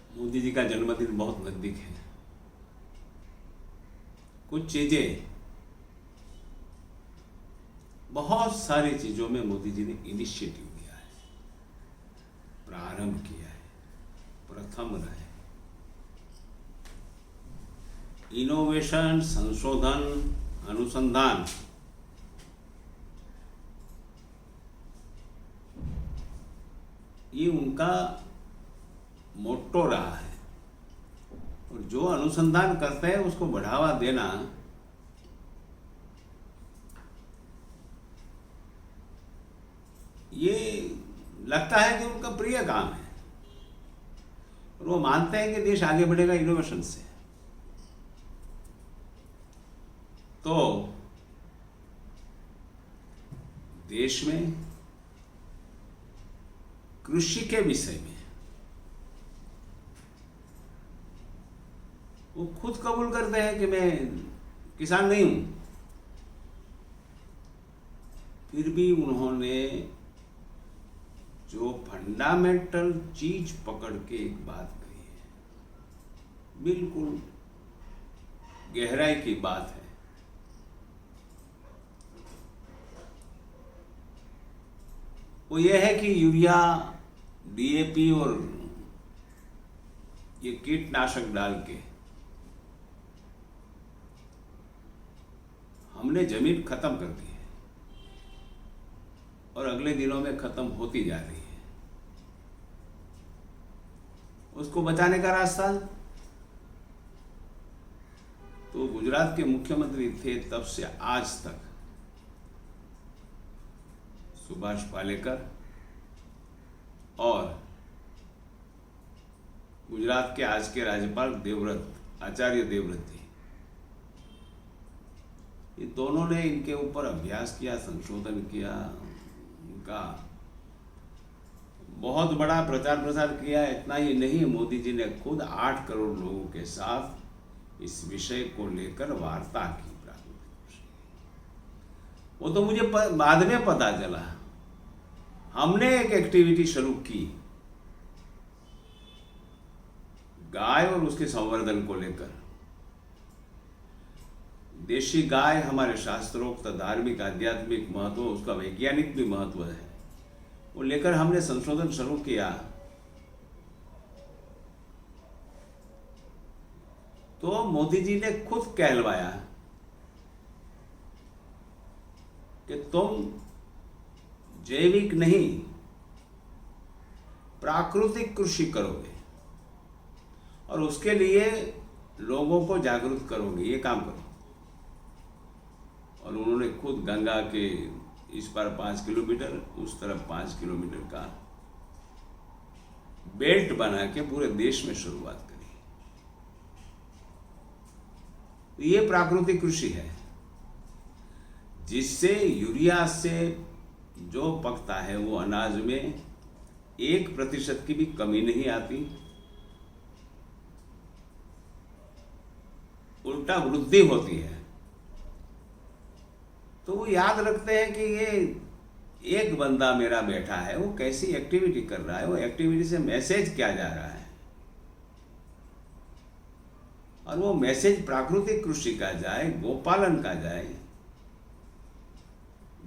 मोदी जी का जन्मदिन बहुत नजदीक है। कुछ चीजें, बहुत सारी चीजों में मोदी जी ने इनिशिएटिव लिया है, प्रारंभ किया है, प्रथम रहे। इनोवेशन, संशोधन, अनुसंधान, ये उनका मोट्टो रहा है। और जो अनुसंधान करते हैं उसको बढ़ावा देना ये लगता है कि उनका प्रिय काम है। और वो मानते हैं कि देश आगे बढ़ेगा इनोवेशन से। तो देश में कृषि के विषय में वो खुद कबूल करते हैं कि मैं किसान नहीं हूं, फिर भी उन्होंने जो फंडामेंटल चीज पकड़ के एक बात कही है, बिल्कुल गहराई की बात है। वो ये है कि यूरिया, डीएपी और ये कीटनाशक डाल के हमने जमीन खत्म कर दी है और अगले दिनों में खत्म होती जा रही है। उसको बचाने का रास्ता तो गुजरात के मुख्यमंत्री थे तब से आज तक सुभाष पालेकर और गुजरात के आज के राज्यपाल देवव्रत, आचार्य देवव्रत जी, ये दोनों ने इनके ऊपर अभ्यास किया, संशोधन किया, उनका बहुत बड़ा प्रचार प्रसार किया। इतना ही नहीं, मोदी जी ने खुद 8 करोड़ लोगों के साथ इस विषय को लेकर वार्ता की। वो तो मुझे बाद में पता चला। हमने एक एक्टिविटी शुरू की गाय और उसके संवर्धन को लेकर। देशी गाय हमारे शास्त्रोक्त धार्मिक आध्यात्मिक महत्व, उसका वैज्ञानिक भी महत्व है, वो लेकर हमने संशोधन शुरू किया। तो मोदी जी ने खुद कहलवाया कि तुम जैविक नहीं प्राकृतिक कृषि करोगे और उसके लिए लोगों को जागरूक करोगे, ये काम करो। और उन्होंने खुद गंगा के इस पार 5 किलोमीटर, उस तरफ 5 किलोमीटर का बेल्ट बना के पूरे देश में शुरुआत करी। ये प्राकृतिक कृषि है, जिससे यूरिया से जो पकता है वो अनाज में 1% की भी कमी नहीं आती, उल्टा वृद्धि होती है। तो वो याद रखते हैं कि ये एक बंदा मेरा बैठा है, वो कैसी एक्टिविटी कर रहा है, वो एक्टिविटी से मैसेज क्या जा रहा है, और वो मैसेज प्राकृतिक कृषि का जाए, गोपालन का जाए,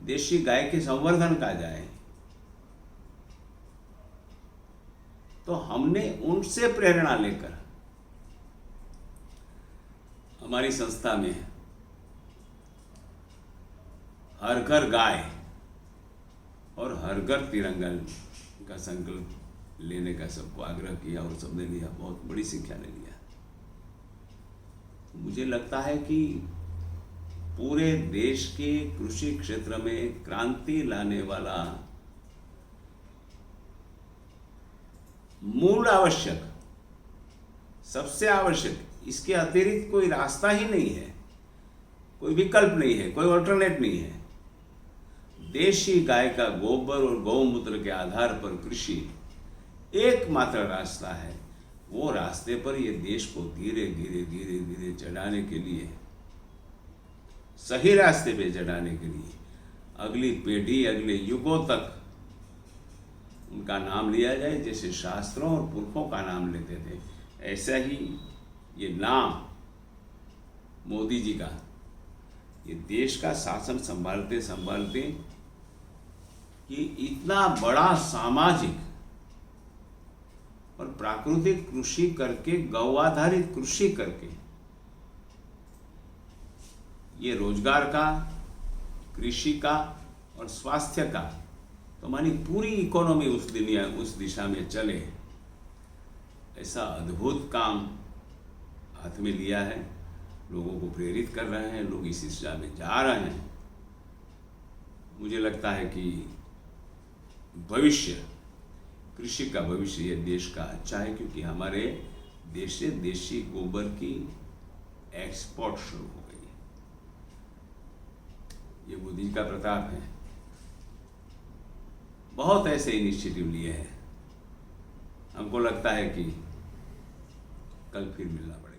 देशी गाय के संवर्धन का जाए। तो हमने उनसे प्रेरणा लेकर हमारी संस्था में हर घर गाय और हर घर तिरंगा का संकल्प लेने का सबको आग्रह किया और सबने लिया, बहुत बड़ी संख्या ने लिया। मुझे लगता है कि पूरे देश के कृषि क्षेत्र में क्रांति लाने वाला मूल आवश्यक, सबसे आवश्यक, इसके अतिरिक्त कोई रास्ता ही नहीं है, कोई विकल्प नहीं है, कोई ऑल्टरनेट नहीं है। देशी गाय का गोबर और गौमूत्र के आधार पर कृषि एकमात्र रास्ता है। वो रास्ते पर ये देश को धीरे धीरे धीरे धीरे चढ़ाने के लिए, सही रास्ते पे चढ़ाने के लिए, अगली पीढ़ी, अगले युगों तक उनका नाम लिया जाए, जैसे शास्त्रों और पुरखों का नाम लेते थे, ऐसा ही ये नाम मोदी जी का, ये देश का शासन संभालते संभालते कि इतना बड़ा सामाजिक और प्राकृतिक कृषि करके, गौ आधारित कृषि करके, ये रोजगार का, कृषि का और स्वास्थ्य का, तो मानी पूरी इकोनॉमी उस दिशा में चले, ऐसा अद्भुत काम हाथ में लिया है। लोगों को प्रेरित कर रहे हैं, लोग इस दिशा में जा रहे हैं। मुझे लगता है कि भविष्य, कृषि का भविष्य ये देश का अच्छा है, क्योंकि हमारे देश से देशी गोबर की एक्सपोर्ट शुरू हो गई है। ये मोदी जी का प्रताप है। बहुत ऐसे इनिशिएटिव लिए हैं। हमको लगता है कि कल फिर मिलना पड़ेगा।